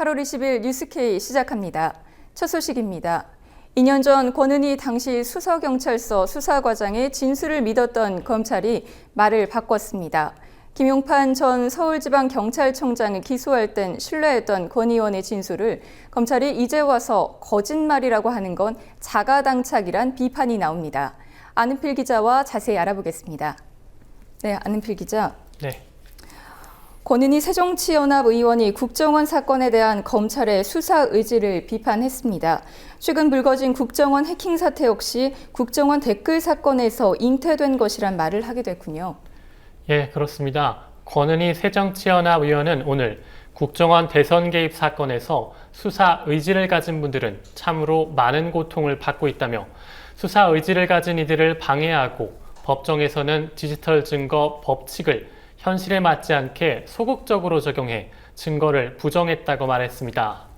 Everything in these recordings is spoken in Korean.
8월 20일 뉴스K 시작합니다. 첫 소식입니다. 2년 전 권은희 당시 수서경찰서 수사과장의 진술을 믿었던 검찰이 말을 바꿨습니다. 김용판 전 서울지방경찰청장을 기소할 땐 신뢰했던 권 의원의 진술을 검찰이 이제 와서 거짓말이라고 하는 건 자가당착이란 비판이 나옵니다. 안은필 기자와 자세히 알아보겠습니다. 네, 안은필 기자. 네. 권은희 새정치연합 의원이 국정원 사건에 대한 검찰의 수사 의지를 비판했습니다. 최근 불거진 국정원 해킹 사태 역시 국정원 댓글 사건에서 잉태된 것이란 말을 하게 됐군요. 예, 그렇습니다. 권은희 새정치연합 의원은 오늘 국정원 대선 개입 사건에서 수사 의지를 가진 분들은 참으로 많은 고통을 받고 있다며 수사 의지를 가진 이들을 방해하고 법정에서는 디지털 증거 법칙을 현실에 맞지 않게 소극적으로 적용해 증거를 부정했다고 말했습니다.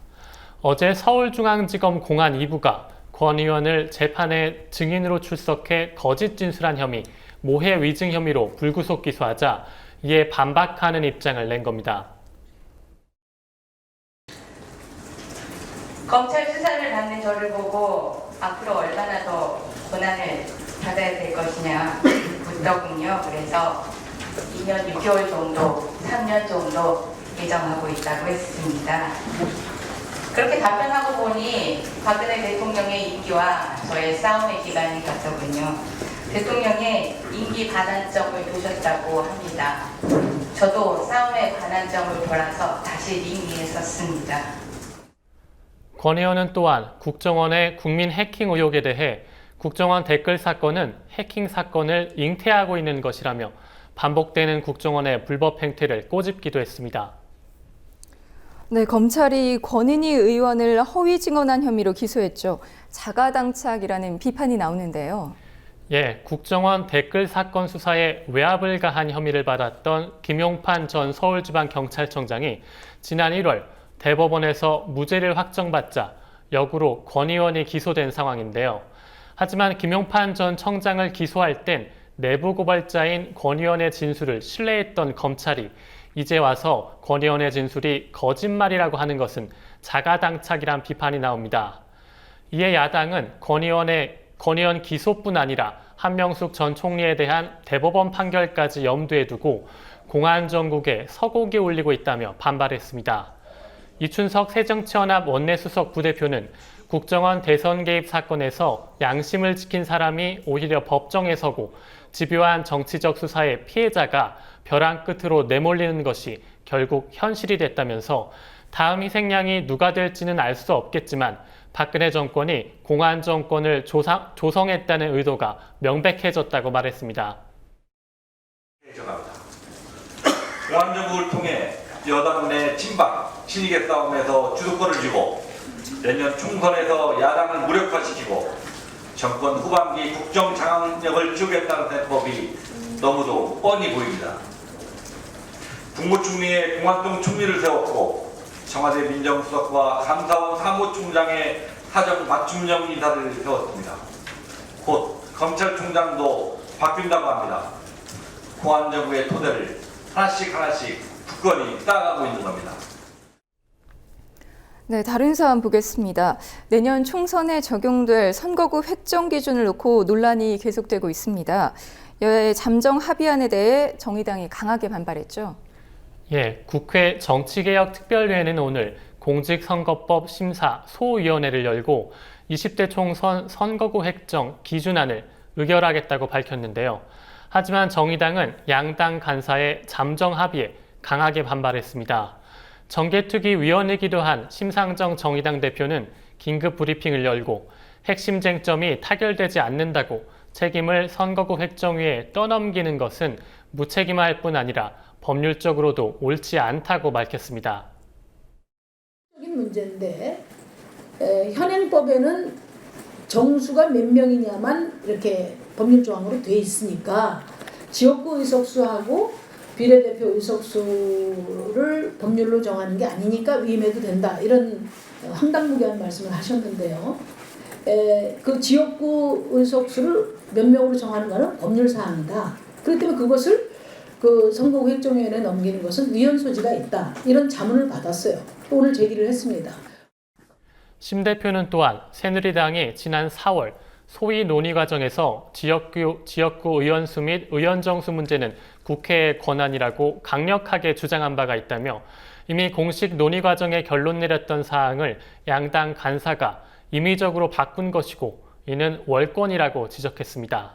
어제 서울중앙지검 공안 2부가 권 의원을 재판에 증인으로 출석해 거짓 진술한 혐의, 모해 위증 혐의로 불구속 기소하자 이에 반박하는 입장을 낸 겁니다. 검찰 수사를 받는 저를 보고 앞으로 얼마나 더 고난을 받아야 될 것이냐 묻더군요. 그래서 2년 6개월 정도, 3년 정도 예정하고 있다고 했습니다. 그렇게 답변하고 보니 박근혜 대통령의 임기와 저의 싸움의 기간이 같더군요. 대통령의 임기 반환점을 보셨다고 합니다. 저도 싸움의 반환점을 돌아서 다시 링 위에 섰습니다. 권 의원은 또한 국정원의 국민 해킹 의혹에 대해 국정원 댓글 사건은 해킹 사건을 잉태하고 있는 것이라며 반복되는 국정원의 불법 행태를 꼬집기도 했습니다. 네, 검찰이 권은희 의원을 허위 증언한 혐의로 기소했죠. 자가당착이라는 비판이 나오는데요. 예, 국정원 댓글 사건 수사에 외압을 가한 혐의를 받았던 김용판 전 서울지방경찰청장이 지난 1월 대법원에서 무죄를 확정받자 역으로 권 의원이 기소된 상황인데요. 하지만 김용판 전 청장을 기소할 땐 내부 고발자인 권 의원의 진술을 신뢰했던 검찰이 이제 와서 권 의원의 진술이 거짓말이라고 하는 것은 자가당착이란 비판이 나옵니다. 이에 야당은 권 의원 기소뿐 아니라 한명숙 전 총리에 대한 대법원 판결까지 염두에 두고 공안정국에 서곡이 울리고 있다며 반발했습니다. 이춘석 새정치연합 원내수석 부대표는 국정원 대선 개입 사건에서 양심을 지킨 사람이 오히려 법정에 서고 집요한 정치적 수사의 피해자가 벼랑 끝으로 내몰리는 것이 결국 현실이 됐다면서 다음 희생양이 누가 될지는 알 수 없겠지만 박근혜 정권이 공안 정권을 조성했다는 의도가 명백해졌다고 말했습니다. 공안 정국을 통해 여당 내 친박, 친이계 싸움에서 주도권을 쥐고 내년 총선에서 야당을 무력화시키고 정권 후반기 국정 장악력을 키우겠다는 대법이 너무도 뻔히 보입니다. 국무총리의 공안동 총리를 세웠고 청와대 민정수석과 감사원 사무총장의 사정 맞춤형 인사를 세웠습니다. 곧 검찰총장도 바뀐다고 합니다. 공안정부의 토대를 하나씩 굳건히 쌓아가고 있는 겁니다. 네, 다른 사안 보겠습니다. 내년 총선에 적용될 선거구 획정 기준을 놓고 논란이 계속되고 있습니다. 여야의 잠정 합의안에 대해 정의당이 강하게 반발했죠. 예, 국회 정치개혁특별위회는 오늘 공직선거법 심사 소위원회를 열고 20대 총선 선거구 획정 기준안을 의결하겠다고 밝혔는데요. 하지만 정의당은 양당 간사의 잠정 합의에 강하게 반발했습니다. 정개특위위원이기도 한 심상정 정의당 대표는 긴급 브리핑을 열고 핵심 쟁점이 타결되지 않는다고 책임을 선거구 획정위에 떠넘기는 것은 무책임할 뿐 아니라 법률적으로도 옳지 않다고 밝혔습니다. 문제인데 현행법에는 정수가 몇 명이냐만 이렇게 법률 조항으로 돼 있으니까 지역구 의석수하고 비례대표 의석수를 법률로 정하는 게 아니니까 위임해도 된다 이런 황당무계한 말씀을 하셨는데요. 그 지역구 의석수를 몇 명으로 정하는 것은 법률 사항이다. 그렇기 때문에 그것을 그 선거구 획정위원회에 넘기는 것은 위헌 소지가 있다. 이런 자문을 받았어요. 오늘 제기를 했습니다. 심 대표는 또한 새누리당이 지난 4월 소위 논의 과정에서 지역구 의원수 및 의원 정수 문제는 국회의 권한이라고 강력하게 주장한 바가 있다며 이미 공식 논의 과정에 결론 내렸던 사항을 양당 간사가 임의적으로 바꾼 것이고 이는 월권이라고 지적했습니다.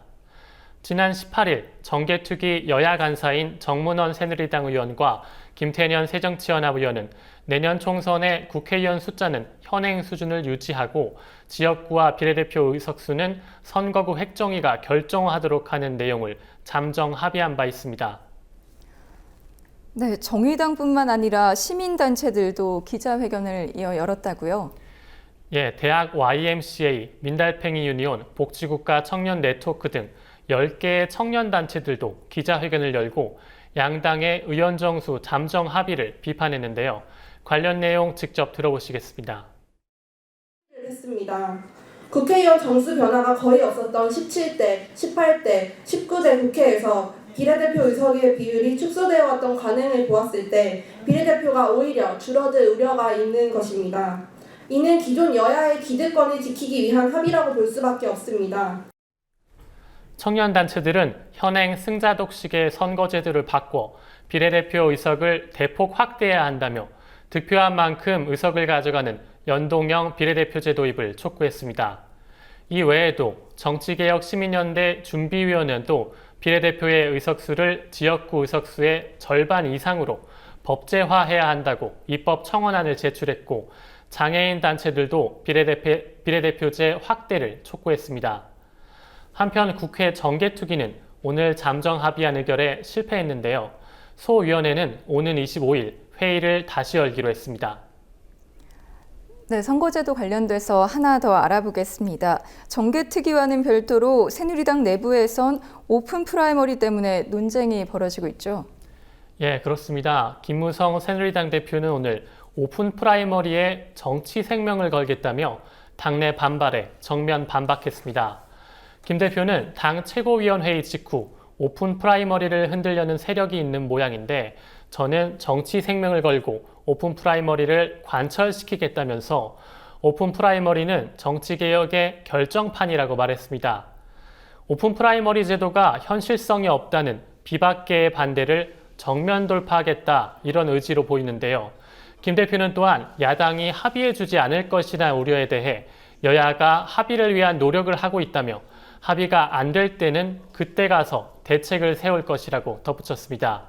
지난 18일 정개특위 여야 간사인 정문원 새누리당 의원과 김태년 새정치연합 의원은 내년 총선의 국회의원 숫자는 현행 수준을 유지하고 지역구와 비례대표 의석수는 선거구 획정위가 결정하도록 하는 내용을 잠정 합의한 바 있습니다. 네, 정의당뿐만 아니라 시민단체들도 기자회견을 열었다고요? 예, 대학 YMCA, 민달팽이 유니온, 복지국가 청년 네트워크 등 10개의 청년단체들도 기자회견을 열고 양당의 의원 정수 잠정 합의를 비판했는데요. 관련 내용 직접 들어보시겠습니다. 했습니다. 국회의원 정수 변화가 거의 없었던 17대, 18대, 19대 국회에서 비례대표 의석의 비율이 축소되어 왔던 관행을 보았을 때 비례대표가 오히려 줄어들 우려가 있는 것입니다. 이는 기존 여야의 기득권을 지키기 위한 합의라고 볼 수밖에 없습니다. 청년단체들은 현행 승자독식의 선거제도를 바꿔 비례대표 의석을 대폭 확대해야 한다며 득표한 만큼 의석을 가져가는 연동형 비례대표제 도입을 촉구했습니다. 이 외에도 정치개혁 시민연대 준비위원회도 비례대표의 의석수를 지역구 의석수의 절반 이상으로 법제화해야 한다고 입법 청원안을 제출했고 장애인 단체들도 비례대표제 확대를 촉구했습니다. 한편 국회 정개특위는 오늘 잠정 합의안 의결에 실패했는데요. 소위원회는 오는 25일 회의를 다시 열기로 했습니다. 네, 선거제도 관련돼서 하나 더 알아보겠습니다. 정개특위와는 별도로 새누리당 내부에선 오픈 프라이머리 때문에 논쟁이 벌어지고 있죠. 예, 그렇습니다. 김무성 새누리당 대표는 오늘 오픈 프라이머리에 정치 생명을 걸겠다며 당내 반발에 정면 반박했습니다. 김 대표는 당 최고위원회의 직후 오픈 프라이머리를 흔들려는 세력이 있는 모양인데 저는 정치 생명을 걸고 오픈 프라이머리를 관철시키겠다면서 오픈 프라이머리는 정치개혁의 결정판이라고 말했습니다. 오픈 프라이머리 제도가 현실성이 없다는 비박계의 반대를 정면 돌파하겠다 이런 의지로 보이는데요. 김 대표는 또한 야당이 합의해주지 않을 것이라는 우려에 대해 여야가 합의를 위한 노력을 하고 있다며 합의가 안 될 때는 그때 가서 대책을 세울 것이라고 덧붙였습니다.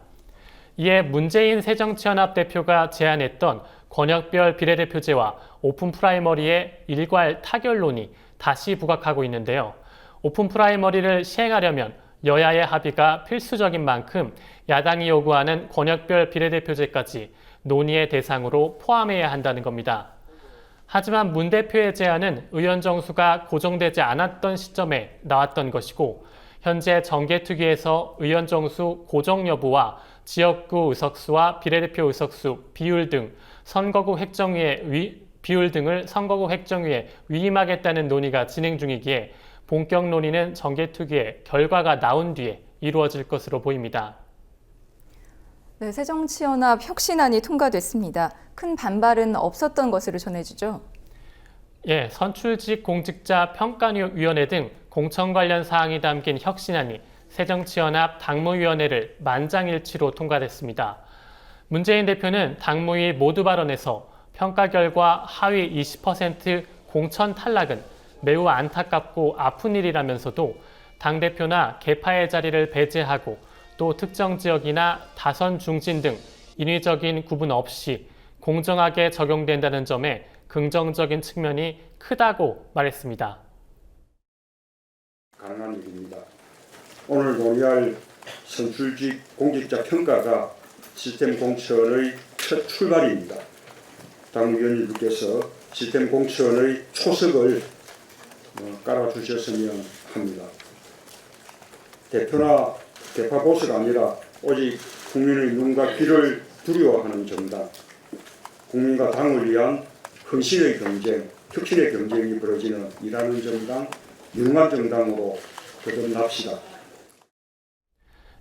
이에 문재인 새정치연합 대표가 제안했던 권역별 비례대표제와 오픈 프라이머리의 일괄 타결론이 다시 부각하고 있는데요. 오픈 프라이머리를 시행하려면 여야의 합의가 필수적인 만큼 야당이 요구하는 권역별 비례대표제까지 논의의 대상으로 포함해야 한다는 겁니다. 하지만 문 대표의 제안은 의원 정수가 고정되지 않았던 시점에 나왔던 것이고 현재 정개특위에서 의원 정수 고정 여부와 지역구 의석수와 비례대표 의석수 비율 등 선거구 획정위의 비율 등을 선거구 획정위에 위임하겠다는 논의가 진행 중이기에 본격 논의는 정개특위의 결과가 나온 뒤에 이루어질 것으로 보입니다. 네, 새정치연합 혁신안이 통과됐습니다. 큰 반발은 없었던 것으로 전해지죠. 예, 선출직 공직자 평가위원회 등 공천 관련 사항이 담긴 혁신안이 새정치연합 당무위원회를 만장일치로 통과됐습니다. 문재인 대표는 당무위 모두 발언에서 평가 결과 하위 20% 공천 탈락은 매우 안타깝고 아픈 일이라면서도 당대표나 개파의 자리를 배제하고 또 특정 지역이나 다선 중진 등 인위적인 구분 없이 공정하게 적용된다는 점에 긍정적인 측면이 크다고 말했습니다. 가능한 일입니다. 오늘 논의할 선출직 공직자 평가가 시스템 공천의 첫 출발입니다. 당위원님께서 시스템 공천의 초석을 깔아주셨으면 합니다. 대표나 개파 보수가 아니라 오직 국민의 눈과 귀를 두려워하는 정당, 국민과 당을 위한 헌신의 경쟁, 혁신의 경쟁이 벌어지는 일하는 정당, 유능한 정당으로 거듭납시다.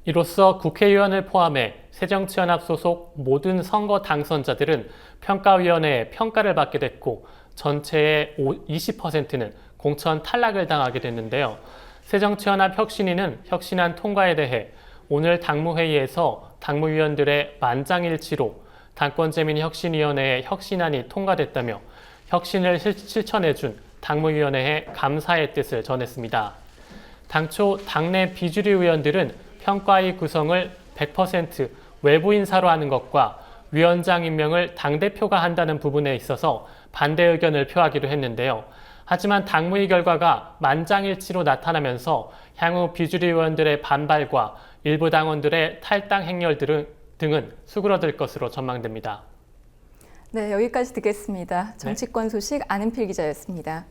이로써 국회의원을 포함해 새정치연합 소속 모든 선거 당선자들은 평가위원회의 평가를 받게 됐고 전체의 20%는 공천 탈락을 당하게 됐는데요. 새정치연합 혁신위는 혁신안 통과에 대해 오늘 당무회의에서 당무위원들의 만장일치로 당권재민혁신위원회의 혁신안이 통과됐다며 혁신을 실천해준 당무위원회에 감사의 뜻을 전했습니다. 당초 당내 비주류 의원들은 평가위 구성을 100% 외부 인사로 하는 것과 위원장 임명을 당대표가 한다는 부분에 있어서 반대 의견을 표하기도 했는데요. 하지만 당무위 결과가 만장일치로 나타나면서 향후 비주류 의원들의 반발과 일부 당원들의 탈당 행렬 등은 수그러들 것으로 전망됩니다. 네, 여기까지 듣겠습니다. 정치권 소식 안은필 기자였습니다.